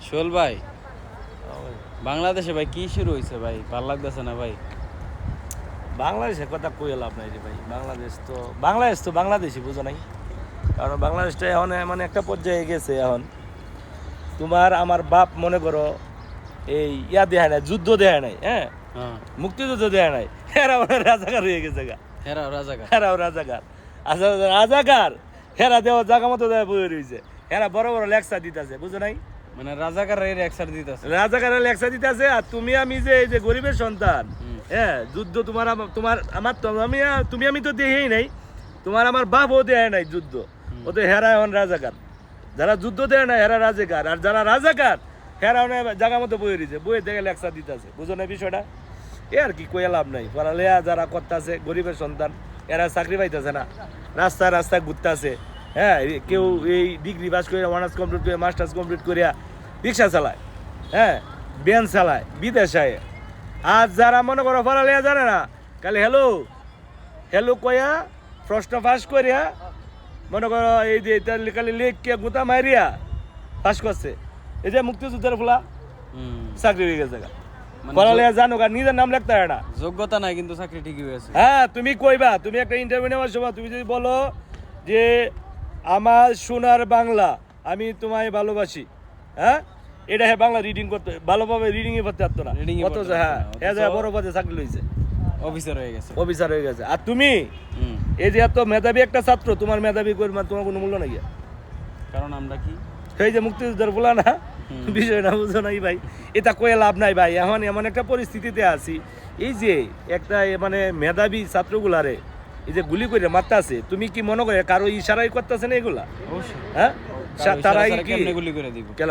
শোল ভাই, বাংলাদেশে ভাই কি শুরু হয়েছে ভাই? ভাল লাগতেছে না ভাই। বাংলাদেশের কথা কই লাভ নাই রে ভাই। বাংলাদেশ তো বাংলাদেশই, বুঝো নাই? কারণ বাংলাদেশটা এখন এমন একটা পর্যায়ে গেছে, এখন তোমার আমার বাপ মনে করো এই দেয় নাই, যুদ্ধ দেয় নাই, হ্যাঁ, হ্যাঁ, মুক্তিযুদ্ধ দেয় নাই, হেরা রাজাকার হয়ে গেছে গা, হেরাও রাজাকার। হেরাও রাজাকার। আচ্ছা রাজাকার, হেরা দেওয়া জায়গা মতো দেয় বই রয়েছে, হেরা বড় বড় লেকচার দিতেছে, বুঝো নাই? মানে রাজাকার এর একসার দিতেছে। রাজাকারের লেকচার দিতেছে, আর তুমি আমি যে এই যে গরিবের সন্তান, হ্যাঁ, যুদ্ধ তোমার আমার তো আমি তো দেই নাই, তোমার আমার বাপও দেয় নাই যুদ্ধ, ওদের হেরা এখন রাজাকার। যারা যুদ্ধ দেয় না হেরা রাজাকার, আর যারা রাজাকার হেরা জায়গা মতো বই রয়েছে, বইয়ে দেখে লেকচার দিতেছে, বুঝো না বিষয়টা? এ আর কি কয়ে লাভ নাই। পড়ালেয়া যারা করতেছে গরিবের সন্তান, এরা চাকরি পাইতেছে না, রাস্তায় রাস্তায় ঘুরতেছে, হ্যাঁ, কেউ এই ডিগ্রি পাস করে অনার্স কমপ্লিট করে মাস্টার্স কমপ্লিট করিয়া রিক্সা চালায়, হ্যাঁ, ভ্যান চালায়, বিদেশ আয়। আর যারা মনে করো পড়ালেয়া জানে না, খালি হ্যালো হ্যালো কয়া প্রশ্ন ফাঁস করিয়া মনে করো এই যে খালি লেখকে গুতা মারিয়া ফাঁস করছে, এই যে মুক্তিযুদ্ধের ফুলা চাকরি হয়ে গেছে। মানে পড়ালেয়া জানো আর নিজের নাম লিখতে হয় না। যোগ্যতা নাই কিন্তু চাকরি ঠিকই হয়েছে। হ্যাঁ, তুমি কইবা, তুমি একটা ইন্টারভিউ নেওয়ার সময় তুমি যদি বলো যে আমার সোনার বাংলা, আমি তোমায় ভালোবাসি, হ্যাঁ, এটা হ্যাঁ বাংলা রিডিং করতে ভালোভাবে রিডিং এ করতে পারতো না, Reading এ অথচ পড়তে হ্যাঁ পারতো না, হ্যাঁ বড় পদে চাকরি লইছে, অফিসার হয়ে গেছে। অফিসার হয়ে গেছে। আর তুমি হুম, এই যে এত মেধাবী একটা ছাত্র, তোমার মেধাবী করবে তোমার কোনো মূল্য নাই। কারণ আমরা কি এই যে মুক্তিযুদ্ধের বলা না বিষয় না, বুঝো নাই ভাই? এটা কয়ে লাভ নাই ভাই। এখন এমন একটা পরিস্থিতিতে আছি, এই যে একটা মানে মেধাবী ছাত্রগুলারে এই যে গুলি করে মারতাছে, তুমি কি মনে করে কারো ইশারাই করতেছে না এগুলা? অবশ্যই। হ্যাঁ, কারো ইশারা তারাই ছাড়া কি কেমনে গুলি করে দিব? কেন